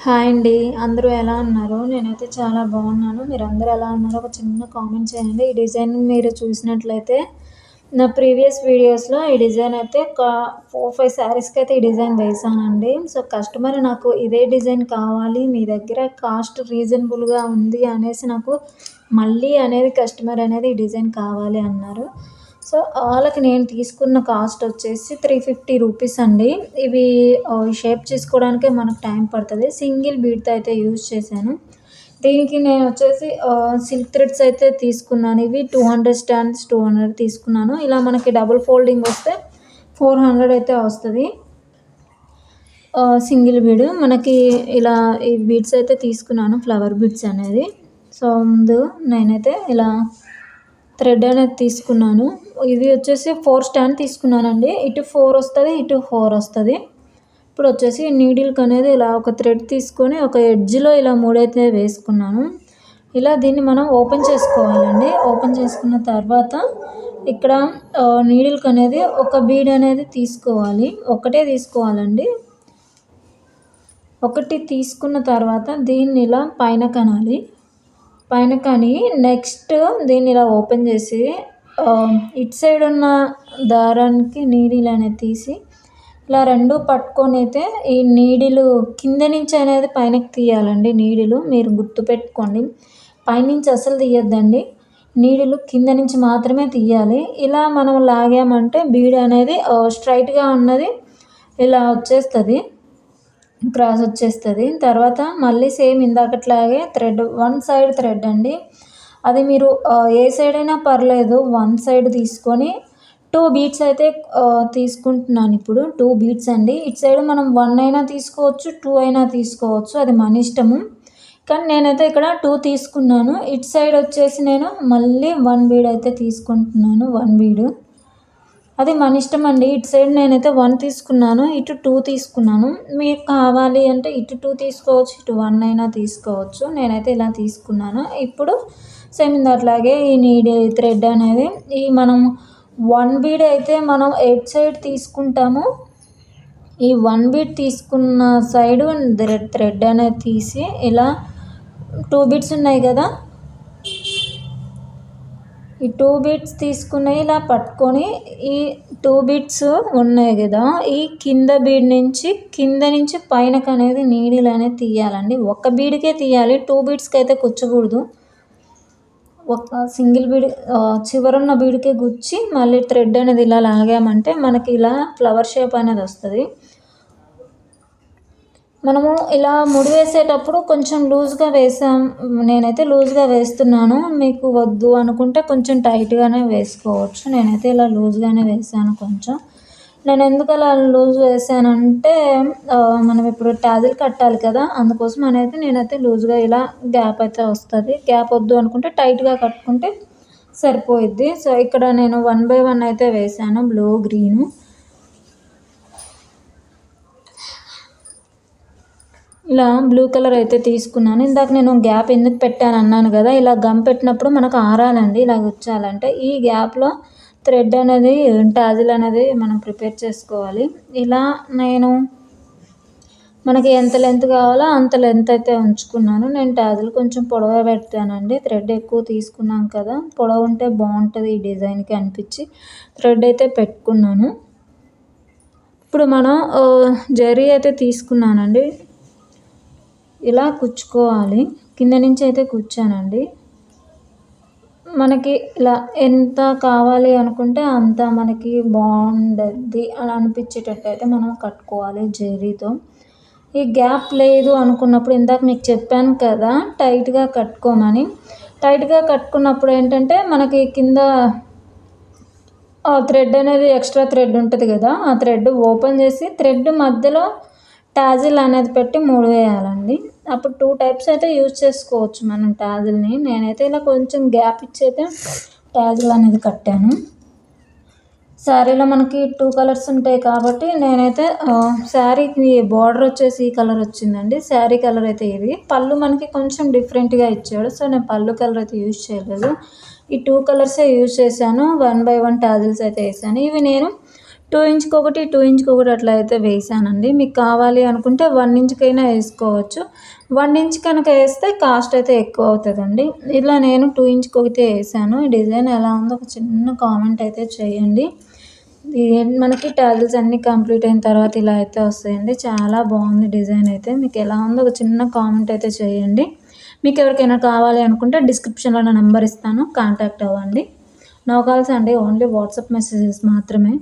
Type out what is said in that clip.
Hi అండి. అందరూ ఎలా ఉన్నారు? నేనైతే చాలా బాగున్నాను. మీరందరూ ఎలా ఉన్నారో ఒక చిన్న కామెంట్ చేయండి. ఈ డిజైన్ మీరు చూసినట్లయితే నా ప్రీవియస్ వీడియోస్‌లో ఈ డిజైన్ అయితే ఒక 4, 5 శారీస్‌కి అయితే ఈ డిజైన్ వేశానండి. సో, కస్టమర్ నాకు ఇదే డిజైన్ కావాలి, మీ దగ్గర కాస్ట్ రీజనబుల్‌గా ఉంది అనేసి నాకు మళ్ళీ అనేది కస్టమర్ అనేది ఈ డిజైన్ కావాలి అన్నారు. సో, వాళ్ళకి నేను తీసుకున్న కాస్ట్ వచ్చేసి 350 రూపీస్ అండి. ఇవి షేప్ చేసుకోవడానికే మనకు టైం పడుతుంది. సింగిల్ బీడ్‌తో అయితే యూజ్ చేశాను. దీనికి నేను వచ్చేసి సిల్క్ థ్రెడ్స్ అయితే తీసుకున్నాను. ఇవి 200 స్టాండ్స్ 200 తీసుకున్నాను. ఇలా మనకి డబుల్ ఫోల్డింగ్ వస్తే 400 అయితే వస్తది. సింగిల్ బీడ్ మనకి ఇలా ఈ బీడ్స్ అయితే తీసుకున్నాను, ఫ్లవర్ బీడ్స్ అనేది. సో, ముందు నేనైతే ఇలా థ్రెడ్ అనేది తీసుకున్నాను. ఇది వచ్చేసి 4 స్టాండ్ తీసుకున్నానండి. ఇటు 4 వస్తుంది, ఇటు 4 వస్తుంది. ఇప్పుడు వచ్చేసి నీడిల్కి అనేది ఇలా ఒక థ్రెడ్ తీసుకొని ఒక ఎడ్జ్లో ఇలా 3 అయితే వేసుకున్నాను. ఇలా దీన్ని మనం ఓపెన్ చేసుకోవాలండి. ఓపెన్ చేసుకున్న తర్వాత ఇక్కడ నీడిల్కి అనేది ఒక బీడ్ అనేది తీసుకోవాలి. ఒకటే తీసుకోవాలండి. ఒకటి తీసుకున్న తర్వాత దీన్ని ఇలా పైన కనాలి. పైన కానీ నెక్స్ట్ దీన్ని ఇలా ఓపెన్ చేసి ఇటు సైడ్ ఉన్న దారానికి నీడిల్ అనేది తీసి ఇలా రెండు పట్టుకొని అయితే ఈ నీడిలు కింద నుంచి అనేది పైనకి తీయాలండి. నీడిలు మీరు గుర్తుపెట్టుకోండి, పైనుంచి అసలు తీయొద్దండి. నీడిలు కింద నుంచి మాత్రమే తీయాలి. ఇలా మనం లాగామంటే బీడ్ అనేది స్ట్రైట్గా ఉన్నది ఇలా వచ్చేస్తుంది, క్రాస్ వచ్చేస్తుంది. తర్వాత మళ్ళీ సేమ్ ఇందాకట్లాగే థ్రెడ్, వన్ సైడ్ థ్రెడ్ అండి. అది మీరు ఏ సైడ్ అయినా పర్లేదు, వన్ సైడ్ తీసుకొని 2 బీడ్స్ అయితే తీసుకుంటున్నాను. ఇప్పుడు 2 బీడ్స్ అండి. ఇటు సైడ్ మనం 1 అయినా తీసుకోవచ్చు, 2 అయినా తీసుకోవచ్చు, అది మన ఇష్టము. కానీ నేనైతే ఇక్కడ 2 తీసుకున్నాను. ఇటు సైడ్ వచ్చేసి నేను మళ్ళీ 1 బీడ్ అయితే తీసుకుంటున్నాను. 1 బీడు అది మన ఇష్టం అండి. ఇటు సైడ్ నేనైతే 1 తీసుకున్నాను, ఇటు 2 తీసుకున్నాను. మీకు కావాలి అంటే ఇటు 2 తీసుకోవచ్చు, ఇటు 1 అయినా తీసుకోవచ్చు. నేనైతే ఇలా తీసుకున్నాను. ఇప్పుడు సేమ్ అట్లాగే ఈ నీడి థ్రెడ్ అనేది ఈ మనం 1 బీడ్ అయితే మనం ఎటు సైడ్ తీసుకుంటామో ఈ 1 బీడ్ తీసుకున్న సైడు థ్రెడ్ అనేది తీసి ఇలా 2 బీడ్స్ ఉన్నాయి కదా, ఈ 2 బీడ్స్ తీసుకుని ఇలా పట్టుకొని ఈ 2 బీడ్స్ ఉన్నాయి కదా, ఈ కింద బీడ్ నుంచి పైనకి అనేది నీడిల్ అనేది తీయాలండి. ఒక బీడ్కే తీయాలి, 2 బీడ్స్కి అయితే కుచ్చకూడదు. ఒక సింగిల్ బీడ్ చివరున్న బీడ్కే గుచ్చి మళ్ళీ థ్రెడ్ అనేది ఇలా లాగామంటే మనకి ఇలా ఫ్లవర్ షేప్ అనేది వస్తుంది. మనము ఇలా ముడి వేసేటప్పుడు కొంచెం లూజ్గా వేసాం. నేనైతే లూజ్గా వేస్తున్నాను. మీకు వద్దు అనుకుంటే కొంచెం టైట్గానే వేసుకోవచ్చు. నేనైతే ఇలా లూజ్గానే వేసాను కొంచెం. నేను ఎందుకు అలా లూజ్ వేసానంటే మనం ఇప్పుడు టాజిల్ కట్టాలి కదా, అందుకోసం అనేది నేనైతే లూజ్గా ఇలా గ్యాప్ అయితే వస్తుంది. గ్యాప్ వద్దు అనుకుంటే టైట్గా కట్టుకుంటే సరిపోయిద్ది. సో, ఇక్కడ నేను 1 బై 1 అయితే వేసాను. బ్లూ, గ్రీను, ఇలా బ్లూ కలర్ అయితే తీసుకున్నాను. ఇందాక నేను గ్యాప్ ఎందుకు పెట్టాను అన్నాను కదా, ఇలా గమ్ పెట్టినప్పుడు మనకు ఆరాలండి. ఇలా గుచ్చాలంటే ఈ గ్యాప్లో థ్రెడ్ అనేది టాజిల్ అనేది మనం ప్రిపేర్ చేసుకోవాలి. ఇలా నేను మనకి ఎంత లెంత్ కావాలో అంత లెంత్ అయితే ఉంచుకున్నాను. నేను టాజిల్ కొంచెం పొడవుగా పెట్టానండి. థ్రెడ్ ఎక్కువ తీసుకున్నాం కదా, పొడవు ఉంటే బాగుంటుంది ఈ డిజైన్కి అనిపించి థ్రెడ్ అయితే పెట్టుకున్నాను. ఇప్పుడు మనం జరీ అయితే తీసుకున్నానండి. ఇలా కుచ్చుకోవాలి. కింద నుంచి అయితే కుచ్చానండి. మనకి ఇలా ఎంత కావాలి అనుకుంటే అంత మనకి బాగుంటుంది అని అనిపించేటట్టు అయితే మనం కట్టుకోవాలి జరీతో. ఈ గ్యాప్ లేదు అనుకున్నప్పుడు ఇందాక మీకు చెప్పాను కదా టైట్గా కట్టుకోమని. టైట్గా కట్టుకున్నప్పుడు ఏంటంటే మనకి కింద థ్రెడ్ అనేది ఎక్స్ట్రా థ్రెడ్ ఉంటుంది కదా, ఆ థ్రెడ్ ఓపెన్ చేసి థ్రెడ్ మధ్యలో టాజిల్ అనేది పెట్టి 3 వేయాలండి. అప్పుడు 2 టైప్స్ అయితే యూజ్ చేసుకోవచ్చు మనం టాజిల్ని. నేనైతే ఇలా కొంచెం గ్యాప్ ఇచ్చి అయితే టాజిల్ అనేది కట్టాను. శారీలో మనకి 2 కలర్స్ ఉంటాయి కాబట్టి నేనైతే శారీకి బార్డర్ వచ్చేసి ఈ కలర్ వచ్చిందండి. శారీ కలర్ అయితే ఇది. పళ్ళు మనకి కొంచెం డిఫరెంట్గా ఇచ్చాడు. సో, నేను పళ్ళు కలర్ అయితే యూజ్ చేయలేదు. ఈ 2 కలర్సే యూజ్ చేశాను. 1 బై 1 టాజిల్స్ అయితే వేసాను. ఇవి నేను 2 ఇంచ్‌కి ఒకటి, 2 ఇంచ్‌కి ఒకటి అట్లా అయితే వేసానండి. మీకు కావాలి అనుకుంటే 1 ఇంచ్‌కైనా ఏసుకోవచ్చు. 1 ఇంచ్ కనుక ఏస్తే కాస్ట్ అయితే ఎక్కువ అవుతదండి. ఇలా నేను 2 ఇంచ్‌కి ఒకటే ఏసాను. ఈ డిజైన్ ఎలా ఉందో ఒక చిన్న కామెంట్ అయితే చేయండి. మనకి టాజిల్స్ అన్నీ కంప్లీట్ అయిన తర్వాత ఇలా అయితే వస్తాయండి. చాలా బాగుంది డిజైన్ అయితే. మీకు ఎలా ఉందో ఒక చిన్న కామెంట్ అయితే చేయండి. మీకు ఎవరికైనా కావాలి అనుకుంటే డిస్క్రిప్షన్‌లో నా నంబర్ ఇస్తాను. కాంటాక్ట్ అవ్వండి. నో కాల్స్ అండి. ఓన్లీ వాట్సాప్ మెసేజెస్ మాత్రమే.